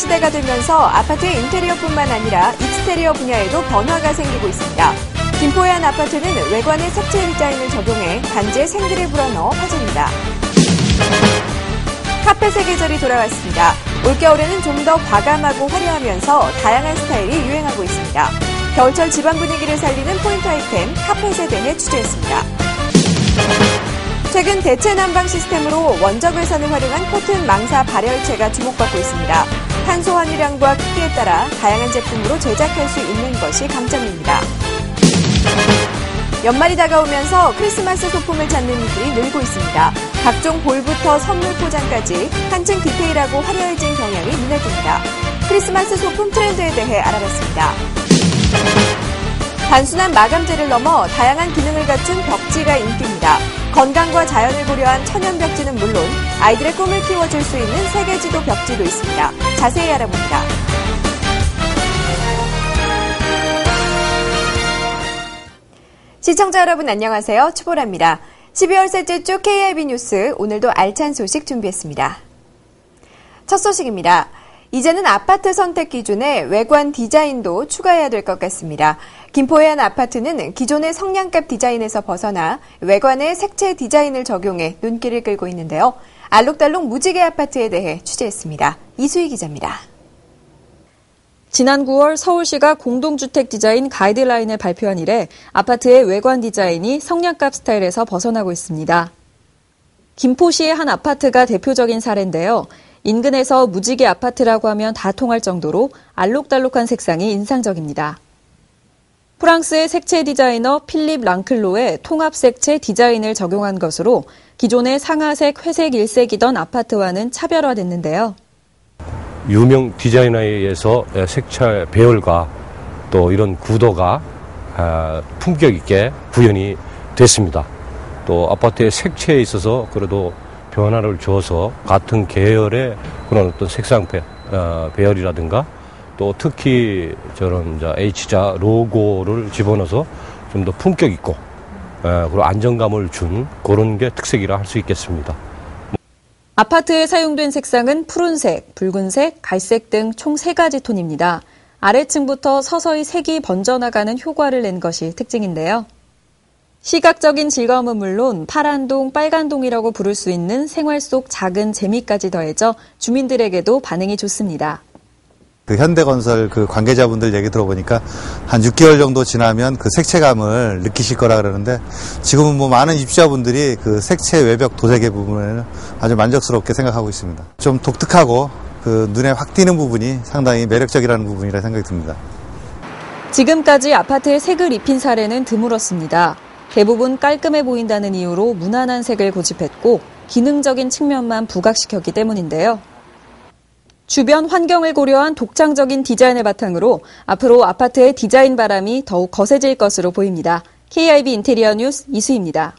시대가 되면서 아파트의 인테리어뿐만 아니라 익스테리어 분야에도 변화가 생기고 있습니다. 김포의 한 아파트는 외관에 색채 디자인을 적용해 단지의 생기를 불어넣어 화제입니다. 카펫의 계절이 돌아왔습니다. 올겨울에는 좀 더 과감하고 화려하면서 다양한 스타일이 유행하고 있습니다. 겨울철 집안 분위기를 살리는 포인트 아이템 카펫에 대해 취재했습니다. 최근 대체 난방 시스템으로 원적외선을 활용한 코튼 망사 발열체가 주목받고 있습니다. 탄소 함유량과 크기에 따라 다양한 제품으로 제작할 수 있는 것이 강점입니다. 연말이 다가오면서 크리스마스 소품을 찾는 이들이 늘고 있습니다. 각종 볼부터 선물 포장까지 한층 디테일하고 화려해진 경향이 눈에 띕니다. 크리스마스 소품 트렌드에 대해 알아봤습니다. 단순한 마감재를 넘어 다양한 기능을 갖춘 벽지가 인기입니다. 건강과 자연을 고려한 천연 벽지는 물론 아이들의 꿈을 키워줄 수 있는 세계지도 벽지도 있습니다. 자세히 알아봅니다. 시청자 여러분 안녕하세요. 추보라입니다. 12월 셋째 주 KIB 뉴스 오늘도 알찬 소식 준비했습니다. 첫 소식입니다. 이제는 아파트 선택 기준에 외관 디자인도 추가해야 될 것 같습니다. 김포의 한 아파트는 기존의 성냥갑 디자인에서 벗어나 외관에 색채 디자인을 적용해 눈길을 끌고 있는데요. 알록달록 무지개 아파트에 대해 취재했습니다. 이수희 기자입니다. 지난 9월 서울시가 공동주택 디자인 가이드라인을 발표한 이래 아파트의 외관 디자인이 성냥갑 스타일에서 벗어나고 있습니다. 김포시의 한 아파트가 대표적인 사례인데요. 인근에서 무지개 아파트라고 하면 다 통할 정도로 알록달록한 색상이 인상적입니다. 프랑스의 색채 디자이너 필립 랑클로의 통합 색채 디자인을 적용한 것으로 기존의 상아색, 회색, 일색이던 아파트와는 차별화됐는데요. 유명 디자이너에 의해서 색채 배열과 또 이런 구도가 품격 있게 구현이 됐습니다. 또 아파트의 색채에 있어서 그래도 변화를 줘서 같은 계열의 그런 어떤 색상 배열이라든가 또 특히 저런 H자 로고를 집어넣어서 좀 더 품격 있고 그리고 안정감을 준 그런 게 특색이라 할 수 있겠습니다. 아파트에 사용된 색상은 푸른색, 붉은색, 갈색 등 총 3가지 톤입니다. 아래층부터 서서히 색이 번져나가는 효과를 낸 것이 특징인데요. 시각적인 즐거움은 물론 파란동, 빨간동이라고 부를 수 있는 생활 속 작은 재미까지 더해져 주민들에게도 반응이 좋습니다. 현대건설 관계자분들 얘기 들어보니까 한 6개월 정도 지나면 그 색채감을 느끼실 거라 그러는데 지금은 많은 입주자분들이 그 색채 외벽 도색의 부분을 아주 만족스럽게 생각하고 있습니다. 좀 독특하고 눈에 확 띄는 부분이 상당히 매력적이라는 부분이라 생각이 듭니다. 지금까지 아파트에 색을 입힌 사례는 드물었습니다. 대부분 깔끔해 보인다는 이유로 무난한 색을 고집했고 기능적인 측면만 부각시켰기 때문인데요. 주변 환경을 고려한 독창적인 디자인을 바탕으로 앞으로 아파트의 디자인 바람이 더욱 거세질 것으로 보입니다. KIB 인테리어 뉴스 이수희입니다.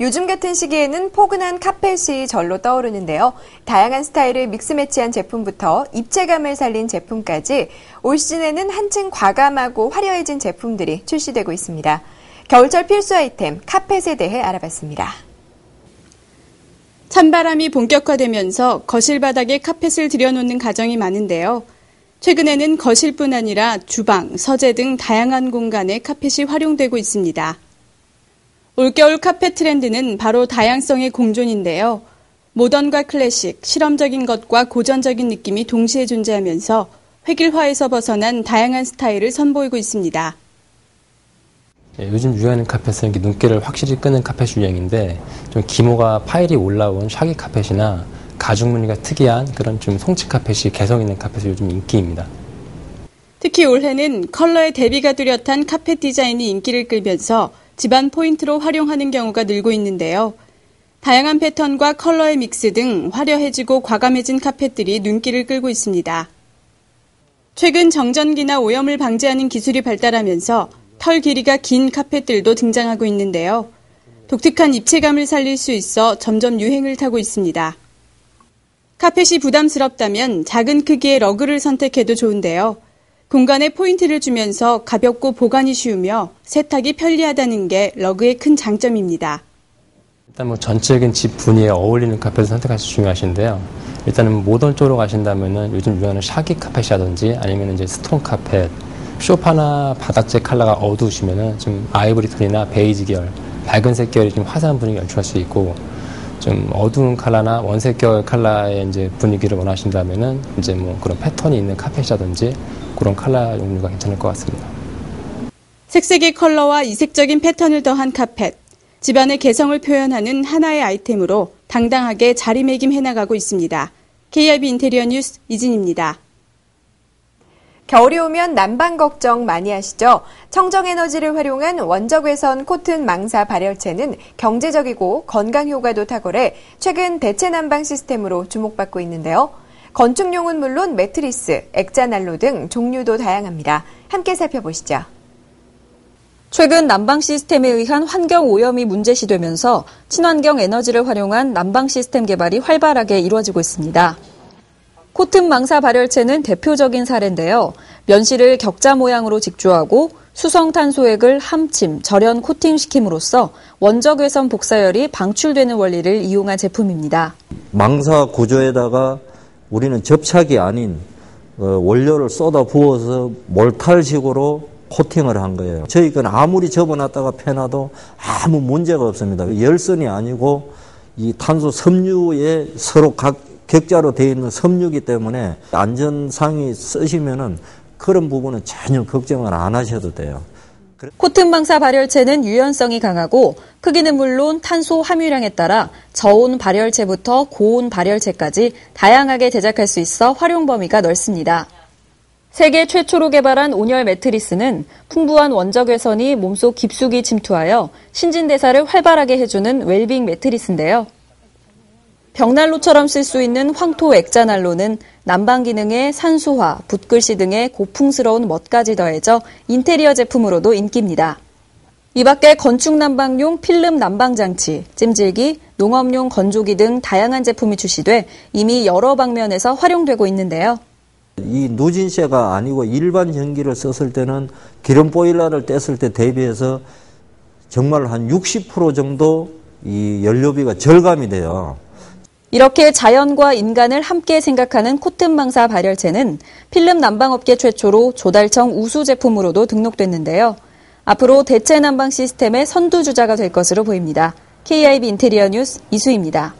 요즘 같은 시기에는 포근한 카펫이 절로 떠오르는데요. 다양한 스타일을 믹스매치한 제품부터 입체감을 살린 제품까지 올 시즌에는 한층 과감하고 화려해진 제품들이 출시되고 있습니다. 겨울철 필수 아이템 카펫에 대해 알아봤습니다. 찬바람이 본격화되면서 거실 바닥에 카펫을 들여놓는 가정이 많은데요. 최근에는 거실뿐 아니라 주방, 서재 등 다양한 공간에 카펫이 활용되고 있습니다. 올겨울 카펫 트렌드는 바로 다양성의 공존인데요. 모던과 클래식, 실험적인 것과 고전적인 느낌이 동시에 존재하면서 획일화에서 벗어난 다양한 스타일을 선보이고 있습니다. 요즘 유행하는 카펫은 눈길을 확실히 끄는 카펫 유행인데 좀 기모가 파일이 올라온 샤기 카펫이나 가죽 무늬가 특이한 그런 좀 송치 카펫이 개성 있는 카펫이 요즘 인기입니다. 특히 올해는 컬러의 대비가 뚜렷한 카펫 디자인이 인기를 끌면서 집안 포인트로 활용하는 경우가 늘고 있는데요. 다양한 패턴과 컬러의 믹스 등 화려해지고 과감해진 카펫들이 눈길을 끌고 있습니다. 최근 정전기나 오염을 방지하는 기술이 발달하면서 털 길이가 긴 카펫들도 등장하고 있는데요. 독특한 입체감을 살릴 수 있어 점점 유행을 타고 있습니다. 카펫이 부담스럽다면 작은 크기의 러그를 선택해도 좋은데요. 공간에 포인트를 주면서 가볍고 보관이 쉬우며 세탁이 편리하다는 게 러그의 큰 장점입니다. 일단 전체적인 집 분위기에 어울리는 카펫을 선택하시 중요하신데요. 일단은 모던 쪽으로 가신다면은 요즘 유행하는 샤기 카펫이라든지 아니면 이제 스톤 카펫, 쇼파나 바닥재 컬러가 어두우시면은 좀 아이보리 톤이나 베이지 계열, 밝은색 계열이 좀 화사한 분위기 연출할 수 있고, 좀 어두운 컬러나 원색 계열 컬러의 이제 분위기를 원하신다면은 이제 뭐 그런 패턴이 있는 카펫이라든지 그런 컬러 종류가 괜찮을 것 같습니다. 색색의 컬러와 이색적인 패턴을 더한 카펫, 집안의 개성을 표현하는 하나의 아이템으로 당당하게 자리매김해 나가고 있습니다. KIB 인테리어 뉴스 이진입니다. 겨울이 오면 난방 걱정 많이 하시죠? 청정에너지를 활용한 원적외선 코튼 망사 발열체는 경제적이고 건강 효과도 탁월해 최근 대체 난방 시스템으로 주목받고 있는데요. 건축용은 물론 매트리스, 액자난로 등 종류도 다양합니다. 함께 살펴보시죠. 최근 난방 시스템에 의한 환경 오염이 문제시되면서 친환경 에너지를 활용한 난방 시스템 개발이 활발하게 이루어지고 있습니다. 코튼 망사 발열체는 대표적인 사례인데요. 면실을 격자 모양으로 직조하고 수성탄소액을 함침, 절연 코팅시킴으로써 원적외선 복사열이 방출되는 원리를 이용한 제품입니다. 망사 구조에다가 우리는 접착이 아닌 원료를 쏟아 부어서 몰탈식으로 코팅을 한 거예요. 저희 건 아무리 접어놨다가 펴놔도 아무 문제가 없습니다. 열선이 아니고 이 탄소 섬유에 서로 각 격자로 되어 있는 섬유이기 때문에 안전상이 쓰시면은 그런 부분은 전혀 걱정을 안 하셔도 돼요. 코튼 망사 발열체는 유연성이 강하고 크기는 물론 탄소 함유량에 따라 저온 발열체부터 고온 발열체까지 다양하게 제작할 수 있어 활용 범위가 넓습니다. 세계 최초로 개발한 온열 매트리스는 풍부한 원적외선이 몸속 깊숙이 침투하여 신진대사를 활발하게 해주는 웰빙 매트리스인데요. 벽난로처럼 쓸 수 있는 황토 액자난로는 난방 기능에 산소화, 붓글씨 등의 고풍스러운 멋까지 더해져 인테리어 제품으로도 인기입니다. 이 밖에 건축 난방용 필름 난방 장치, 찜질기, 농업용 건조기 등 다양한 제품이 출시돼 이미 여러 방면에서 활용되고 있는데요. 이 누진세가 아니고 일반 전기를 썼을 때는 기름 보일러를 뗐을 때 대비해서 정말 한 60% 정도 이 연료비가 절감이 돼요. 이렇게 자연과 인간을 함께 생각하는 코튼 망사 발열체는 필름 난방업계 최초로 조달청 우수 제품으로도 등록됐는데요. 앞으로 대체 난방 시스템의 선두주자가 될 것으로 보입니다. KIB 인테리어 뉴스 이수희입니다.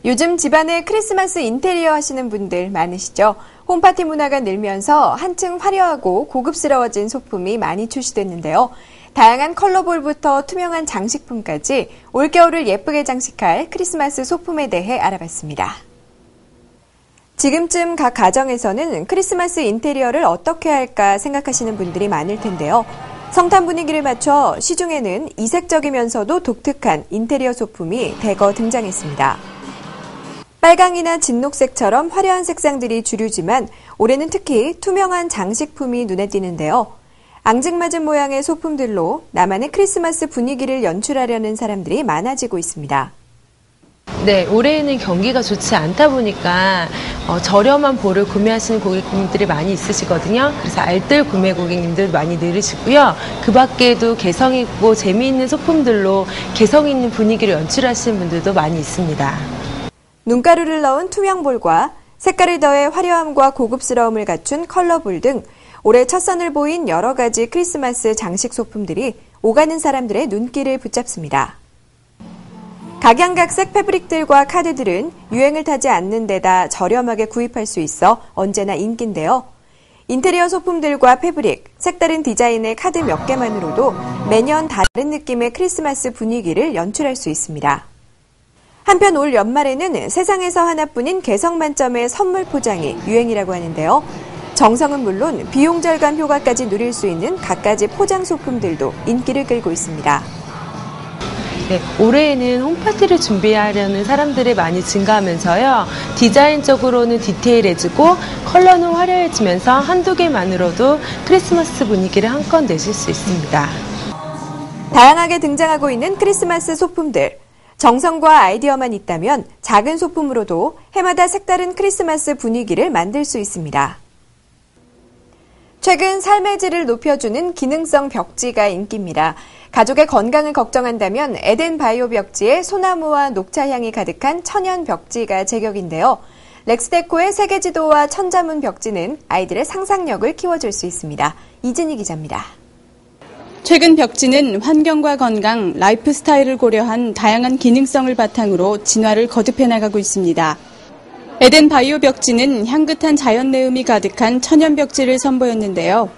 요즘 집안에 크리스마스 인테리어 하시는 분들 많으시죠? 홈파티 문화가 늘면서 한층 화려하고 고급스러워진 소품이 많이 출시됐는데요. 다양한 컬러볼부터 투명한 장식품까지 올겨울을 예쁘게 장식할 크리스마스 소품에 대해 알아봤습니다. 지금쯤 각 가정에서는 크리스마스 인테리어를 어떻게 할까 생각하시는 분들이 많을 텐데요. 성탄 분위기를 맞춰 시중에는 이색적이면서도 독특한 인테리어 소품이 대거 등장했습니다. 빨강이나 진녹색처럼 화려한 색상들이 주류지만 올해는 특히 투명한 장식품이 눈에 띄는데요. 앙증맞은 모양의 소품들로 나만의 크리스마스 분위기를 연출하려는 사람들이 많아지고 있습니다. 네, 올해에는 경기가 좋지 않다 보니까 저렴한 볼을 구매하시는 고객님들이 많이 있으시거든요. 그래서 알뜰 구매 고객님들 많이 늘으시고요. 그 밖에도 개성 있고 재미있는 소품들로 개성 있는 분위기를 연출하시는 분들도 많이 있습니다. 눈가루를 넣은 투명볼과 색깔을 더해 화려함과 고급스러움을 갖춘 컬러볼 등 올해 첫 선을 보인 여러 가지 크리스마스 장식 소품들이 오가는 사람들의 눈길을 붙잡습니다. 각양각색 패브릭들과 카드들은 유행을 타지 않는 데다 저렴하게 구입할 수 있어 언제나 인기인데요. 인테리어 소품들과 패브릭, 색다른 디자인의 카드 몇 개만으로도 매년 다른 느낌의 크리스마스 분위기를 연출할 수 있습니다. 한편 올 연말에는 세상에서 하나뿐인 개성 만점의 선물 포장이 유행이라고 하는데요. 정성은 물론 비용 절감 효과까지 누릴 수 있는 갖가지 포장 소품들도 인기를 끌고 있습니다. 네, 올해에는 홈파티를 준비하려는 사람들이 많이 증가하면서요. 디자인적으로는 디테일해지고 컬러는 화려해지면서 한두 개만으로도 크리스마스 분위기를 한껏 내실 수 있습니다. 다양하게 등장하고 있는 크리스마스 소품들. 정성과 아이디어만 있다면 작은 소품으로도 해마다 색다른 크리스마스 분위기를 만들 수 있습니다. 최근 삶의 질을 높여주는 기능성 벽지가 인기입니다. 가족의 건강을 걱정한다면 에덴 바이오 벽지에 소나무와 녹차 향이 가득한 천연 벽지가 제격인데요. 렉스데코의 세계 지도와 천자문 벽지는 아이들의 상상력을 키워줄 수 있습니다. 이진희 기자입니다. 최근 벽지는 환경과 건강, 라이프 스타일을 고려한 다양한 기능성을 바탕으로 진화를 거듭해 나가고 있습니다. 에덴 바이오 벽지는 향긋한 자연 내음이 가득한 천연 벽지를 선보였는데요.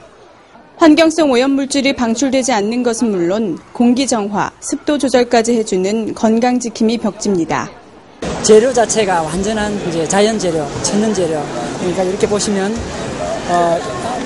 환경성 오염물질이 방출되지 않는 것은 물론 공기 정화, 습도 조절까지 해주는 건강 지킴이 벽지입니다. 재료 자체가 완전한 이제 자연 재료, 천연 재료. 그러니까 이렇게 보시면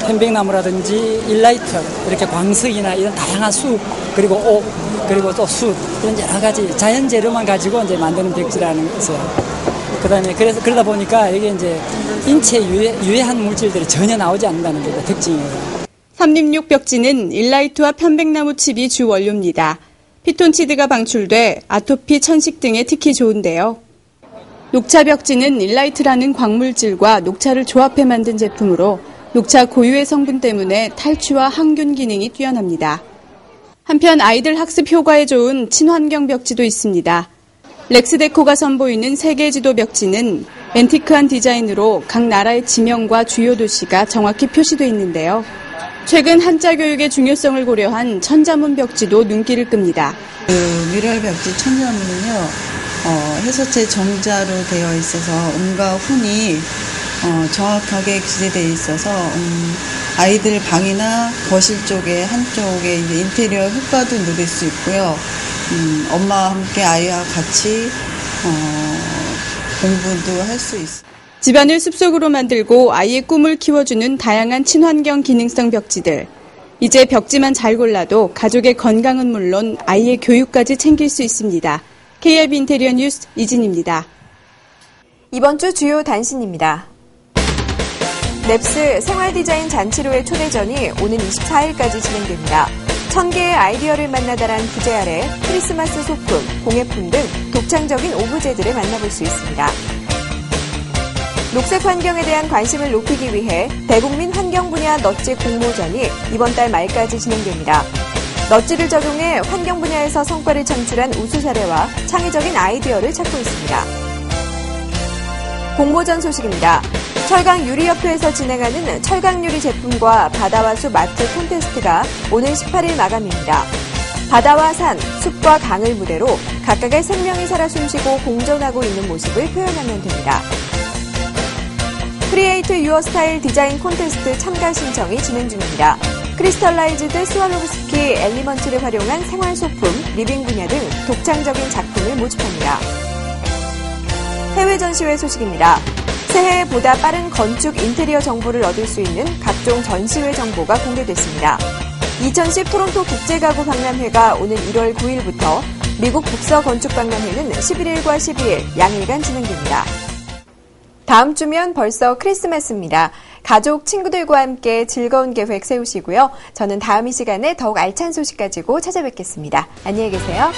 편백나무라든지 일라이트, 이렇게 광석이나 이런 다양한 숲, 그리고 옥, 그리고 또 숯, 이런 여러 가지 자연 재료만 가지고 이제 만드는 벽지라는 것이에요. 그다음에 그러다 보니까 이게 이제 인체에 유해한 물질들이 전혀 나오지 않는다는 게 특징이에요. 366 벽지는 일라이트와 편백나무 칩이 주 원료입니다. 피톤치드가 방출돼 아토피, 천식 등에 특히 좋은데요. 녹차 벽지는 일라이트라는 광물질과 녹차를 조합해 만든 제품으로 녹차 고유의 성분 때문에 탈취와 항균 기능이 뛰어납니다. 한편 아이들 학습 효과에 좋은 친환경 벽지도 있습니다. 렉스데코가 선보이는 세계 지도 벽지는 앤티크한 디자인으로 각 나라의 지명과 주요 도시가 정확히 표시되어 있는데요. 최근 한자 교육의 중요성을 고려한 천자문 벽지도 눈길을 끕니다. 뮤럴 벽지 천자문은요, 해서체 정자로 되어 있어서 음과 훈이 정확하게 기재되어 있어서 아이들 방이나 거실 쪽에 한쪽에 이제 인테리어 효과도 누릴 수 있고요. 엄마와 함께 아이와 같이 공부도 할 수 있어요. 집안을 숲속으로 만들고 아이의 꿈을 키워주는 다양한 친환경 기능성 벽지들. 이제 벽지만 잘 골라도 가족의 건강은 물론 아이의 교육까지 챙길 수 있습니다. KIB 인테리어 뉴스 이진입니다. 이번 주 주요 단신입니다. 넵스 생활디자인 잔치로의 초대전이 오는 24일까지 진행됩니다. 1000개의 아이디어를 만나다란 부제 아래 크리스마스 소품, 공예품 등 독창적인 오브제들을 만나볼 수 있습니다. 녹색 환경에 대한 관심을 높이기 위해 대국민 환경 분야 넛지 공모전이 이번 달 말까지 진행됩니다. 넛지를 적용해 환경 분야에서 성과를 창출한 우수 사례와 창의적인 아이디어를 찾고 있습니다. 공모전 소식입니다. 철강유리협회에서 진행하는 철강유리 제품과 바다와 숲 아트 콘테스트가 오늘 18일 마감입니다. 바다와 산, 숲과 강을 무대로 각각의 생명이 살아 숨쉬고 공존하고 있는 모습을 표현하면 됩니다. 크리에이트 유어 스타일 디자인 콘테스트 참가 신청이 진행 중입니다. 크리스털라이즈드 스와로브스키 엘리먼트를 활용한 생활소품, 리빙 분야 등 독창적인 작품을 모집합니다. 해외 전시회 소식입니다. 새해에 보다 빠른 건축 인테리어 정보를 얻을 수 있는 각종 전시회 정보가 공개됐습니다. 2010 토론토 국제가구 박람회가 오는 1월 9일부터 미국 북서 건축 박람회는 11일과 12일 양일간 진행됩니다. 다음 주면 벌써 크리스마스입니다. 가족, 친구들과 함께 즐거운 계획 세우시고요. 저는 다음 이 시간에 더욱 알찬 소식 가지고 찾아뵙겠습니다. 안녕히 계세요.